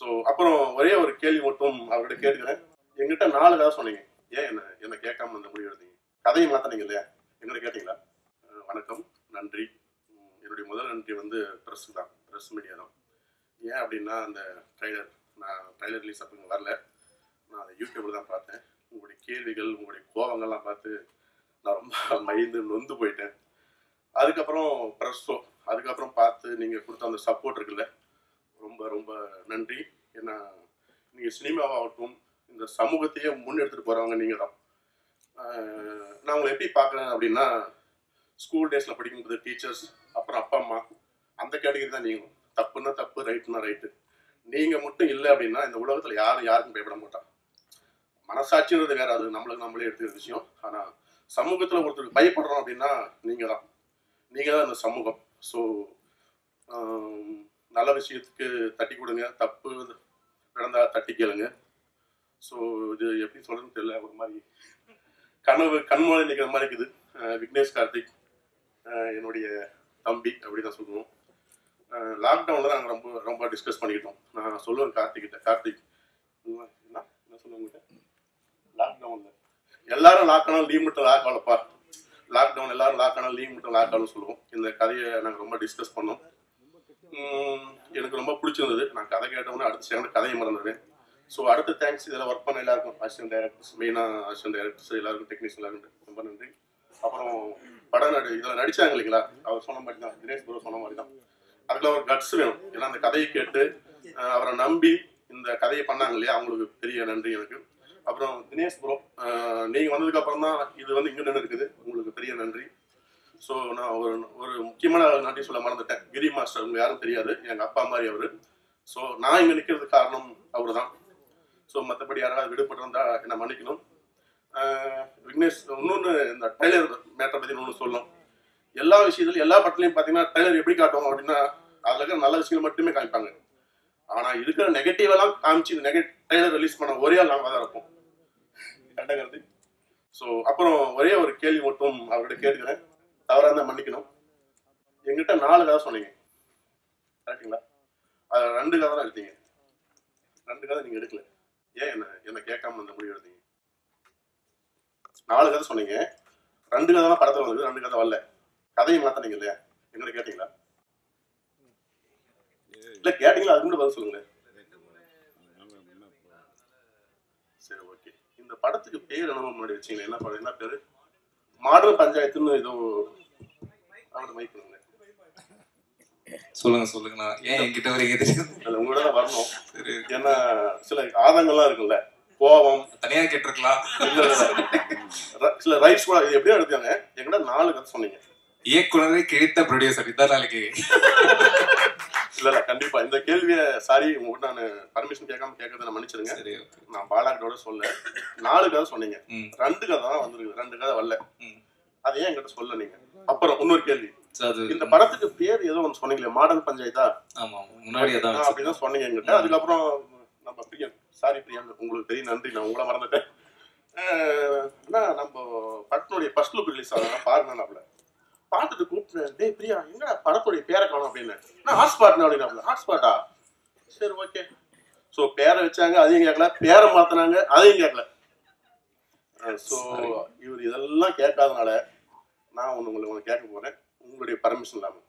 So அப்புறம் ஒரே ஒரு கேள்வி மட்டும் அவர்கிட்ட கேட்கிறேன். எங்கிட்ட 4 கதை சொன்னீங்க, ஏன் என்ன கேட்காம இந்த முடிவு எடுத்தீங்க? கதையை மாற்றினீங்க இல்லையா, எங்கிட்ட கேட்டீங்களா? வணக்கம், நன்றி. என்னுடைய முதல் நன்றி வந்து ப்ரெஸ் தான், ப்ரெஸ் மீடியா தான். ஏன் அப்படின்னா, அந்த நான் ட்ரைலர் ரிலீஸ் அப்போ இங்கே வரல, நான் அதை யூடியூப்பில் தான் பார்த்தேன். உங்களுடைய கேள்விகள், உங்களுடைய கோபங்கள்லாம் பார்த்து நான் ரொம்ப மைந்து நொந்து போயிட்டேன். அதுக்கப்புறம் ப்ரெஸ்ஸோ அதுக்கப்புறம் பார்த்து நீங்கள் கொடுத்த அந்த சப்போர்ட் இருக்குல்ல, ரொம்ப ரொம்ப நன்றி. ஏன்னா நீங்கள் சினிமாவாகட்டும் இந்த சமூகத்தையே முன்னெடுத்துட்டு போகிறவங்க நீங்கள் தான். நான் உங்களை எப்படி பார்க்குறேன் அப்படின்னா, ஸ்கூல் டேஸில் படிக்கும்போது டீச்சர்ஸ், அப்புறம் அப்பா அம்மா, அந்த கேட்டகரி தான் நீங்களும். தப்புன்னா தப்பு, ரைட்டுன்னா ரைட்டு. நீங்கள் மட்டும் இல்லை அப்படின்னா இந்த உலகத்தில் யாருக்கும் பயப்பட மாட்டான். மனசாட்சின்றது வேற, அது நம்மளே எடுத்துக்கிற விஷயம். ஆனால் சமூகத்தில் ஒருத்தருக்கு பயப்படுறோம் அப்படின்னா நீங்கள் தான் அந்த சமூகம். ஸோ நல்ல விஷயத்துக்கு தட்டி கொடுங்க, தப்பு நடந்தால் தட்டி கேளுங்க. ஸோ இது எப்படி சொல்கிறதுன்னு தெரியல, ஒரு மாதிரி கண்மூலை நிற்கிற மாதிரி இருக்குது. விக்னேஷ் கார்த்திக் என்னுடைய தம்பி அப்படி தான் சொல்லணும். லாக்டவுனில் நாங்கள் ரொம்ப ரொம்ப டிஸ்கஸ் பண்ணிக்கிட்டோம். நான் சொல்லுவேன் கார்த்திக் என்ன சொல்லுவேன், லாக்டவுனில் எல்லாரும் லாக் ஆனால் லீவ் மட்டும் லாக் ஆகலப்பா, லாக்டவுன் எல்லாரும் லாக் ஆனால் லீவ் மட்டும் லாக் ஆகணும்னு சொல்லுவோம். இந்த கதையை நாங்கள் ரொம்ப டிஸ்கஸ் பண்ணோம். எனக்கு ரொம்ப பிடிச்சிருந்தது. நான் கதை கேட்டோம்னா அடுத்த செகண்ட் கதையை மறந்துடுவேன். ஸோ அடுத்த தேங்க்ஸ் இதில் ஒர்க் பண்ண எல்லாருக்கும், அசிஸ்டன்ட் டைரக்டர்ஸ், மெயினாக அசிஸ்டன்ட் டைரக்டர்ஸ் எல்லாருக்கும், டெக்னீஷியன் எல்லாருக்கும் ரொம்ப நன்றி. அப்புறம் இதில் நடித்தாங்க இல்லைங்களா, அவர் சொன்ன மாதிரி தான், தினேஷ் ப்ரோ சொன்ன மாதிரி தான், அதுக்குள்ள ஒரு கட்ஸ் வேணும். ஏன்னா அந்த கதையை கேட்டு அவரை நம்பி இந்த கதையை பண்ணாங்க இல்லையா, அவங்களுக்கு பெரிய நன்றி எனக்கு. அப்புறம் தினேஷ் ப்ரோ, நீங்கள் வந்ததுக்கப்புறம் தான் இது வந்து இங்கே நின்று இருக்குது, உங்களுக்கு பெரிய நன்றி. ஸோ நான் ஒரு முக்கியமான நன்றி சொல்ல மறந்துட்டேன். கிரி மாஸ்டர், உங்களுக்கு யாரும் தெரியாது, எங்கள் அப்பா மாதிரி அவர். ஸோ நான் இங்கே நிற்கிறதுக்கு காரணம் அவர் தான். ஸோ மற்றபடி யாராவது விடுபட்டு இருந்தால் என்னை மன்னிக்கணும். விக்னேஷ், இன்னொன்று இந்த ட்ரைலர் மேட்டரை பற்றி இன்னொன்று சொல்லணும். எல்லா விஷயத்துலையும் எல்லா படத்துலையும் பார்த்தீங்கன்னா ட்ரைலர் எப்படி காட்டுவாங்க அப்படின்னா, அதில் இருக்கிற நல்ல விஷயங்கள் மட்டுமே காமிப்பாங்க. ஆனால் இருக்கிற நெகட்டிவெல்லாம் காமிச்சு ட்ரைலர் ரிலீஸ் பண்ண ஒரே ஆள் நாங்கள் தான் இருப்போம். கண்டகிறது. ஸோ அப்புறம் ஒரே ஒரு கேள்வி மட்டும் அவர்கிட்ட கேட்கிறேன், தவறாக இருந்தால் மன்னிக்கணும். எங்கிட்ட 4 கதை சொன்னீங்க கரெக்டுங்களா? அதில் 2 கதை தான் எடுத்தீங்க. 2 கதை நீங்கள் எடுக்கல, ஏன் என்ன கேட்காம இந்த முடிவு எடுத்தீங்க? 4 கதை சொன்னீங்க, 2 கதை தான் படத்தில் வந்தது, 2 கதை வரல. கதையை மாற்றினீங்க இல்லையா, எங்கிட்ட கேட்டீங்களா? இல்லை கேட்டீங்களா, அதுக்கு மட்டும் பதில் சொல்லுங்களேன். சரி, ஓகே. இந்த படத்துக்கு பேர் என்ன முன்னாடி வச்சிங்களா, என்ன படம், என்ன பேர்? மாடர்ன் பஞ்சாயத்துன்னு ஏதோ மைக் பண்ணுங்க. சொல்லுங்க. நான் ஏன் என்கிட்ட வரீங்க? உங்களோட தான் வரணும். ஏன்னா சில ஆதங்கள்லாம் இருக்குல்ல, கோபம் தனியா கேட்டிருக்கலாம். சில ரைட்ஸ் கூட இது எப்படியோ எடுத்தாங்க. எங்கிட்ட 4 கதை சொன்னீங்க. இயக்குனரே கிழித்த ப்ரொடியூசர் இதான் நாளைக்கு. இல்ல கண்டிப்பா இந்த கேள்வியை சாரி உங்ககிட்ட நான் பர்மிஷன் கேட்கறத நான் மன்னிச்சிருங்க. நான் பாலாட்டோட சொல்ல 4 கதை சொன்னீங்க, 2 கதை தான் வந்திருக்கு, 2 கதை வரல. அது ஏன் என்கிட்ட சொல்ல நீங்க? அப்புறம் இன்னொரு கேள்வி, இந்த படத்துக்கு பேர் ஏதோ ஒன்று சொன்னீங்களே, மாடர்ன் பஞ்சாயத்தா? அப்படிதான் சொன்னீங்க என்கிட்ட. அதுக்கப்புறம் நம்ம பிரியன், சாரி பிரியன், உங்களுக்கு பெரிய நன்றி, நான் உங்களை மறந்துட்டேன். நம்ம படத்தினுடைய ஃபர்ஸ்ட் லுக் ரிலீஸ் ஆகும் பாருங்க, பார்த்துட்டு கூப்பிட்டேன், டே பிரியா எங்கடா படத்துடைய பேரை காணும் அப்படின்னு. நான் ஹாட்ஸ்பாட்னா அப்படின்னா, ஹாட்ஸ்பாட்டா? சரி ஓகே. ஸோ பேரை வச்சாங்க, அதையும் கேட்கல, பேரை மாற்றினாங்க, அதையும் கேட்கல. ஸோ இவர் இதெல்லாம் கேட்காதனால நான் உங்களுக்கு கேட்க போறேன், உங்களுடைய பர்மிஷன் இல்லாமல்.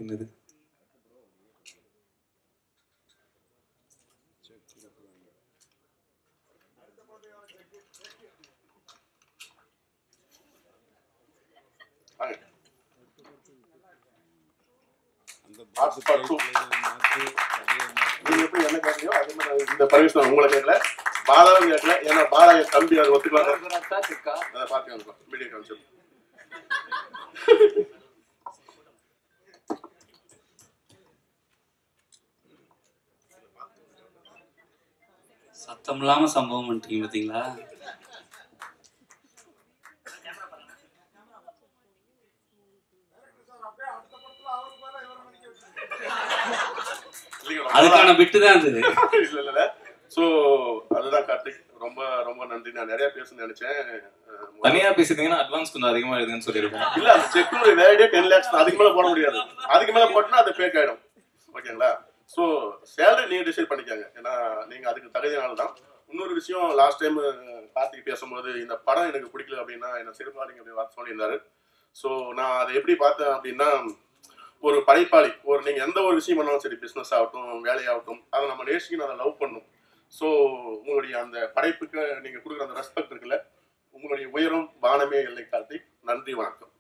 என்னது? நீங்க எப்படி என்ன கேட்கலையோ அதே மாதிரி இந்த பர்மிஷன் உங்களை கேட்கல, பாலாவும் கேட்கல. ஏன்னா பாலா என் தம்பி, அதை ஒத்துக்கலாம். அதை பார்த்து மீடியா கான்செப்ட். சத்தம் இல்லாம சம்பவம் பண்ணிட்டீங்க பாத்தீங்களா? அதுக்கான பிட்டு தான் அது. இல்ல சோ அதுதான் கார்த்திக், ரொம்ப ரொம்ப நன்றி. நான் நிறைய பேசணும்னு நினைச்சேன். தனியா பேசிட்டீங்கன்னா அட்வான்ஸ் கொஞ்சம் அதிகமா எழுதுன்னு சொல்லிருக்கோம். இல்ல அந்த செக்னுடைய வேலையே 10 lakhs, அதுக்கு மேல போட முடியாது. அதுக்கு மேல போட்டோம்னா அது ஃபேக் ஆயிடும். ஓகேங்களா? ஸோ சேலரி நீங்கள் டிசைட் பண்ணிக்காங்க, ஏன்னா நீங்கள் அதுக்கு தகுதியானால தான். இன்னொரு விஷயம், லாஸ்ட் டைம் கார்த்திக் பேசும்போது இந்த படம் எனக்கு பிடிக்கல அப்படின்னா என்ன சிறுபாலிங்க அப்படி வார்த்தை சொல்லியிருந்தாரு. ஸோ நான் அதை எப்படி பார்த்தேன் அப்படின்னா, ஒரு படைப்பாளி, நீங்கள் எந்த ஒரு விஷயம் பண்ணாலும் சரி, பிஸ்னஸ் ஆகட்டும் வேலையாகட்டும், அதை நம்ம நேசிக்கணும், அதை லவ் பண்ணணும். ஸோ உங்களுடைய அந்த படைப்புக்கு நீங்கள் கொடுக்குற அந்த ரெஸ்பெக்ட் இருக்குல்ல, உங்களுடைய உயரம் வானமே இல்லை கார்த்திக். நன்றி, வணக்கம்.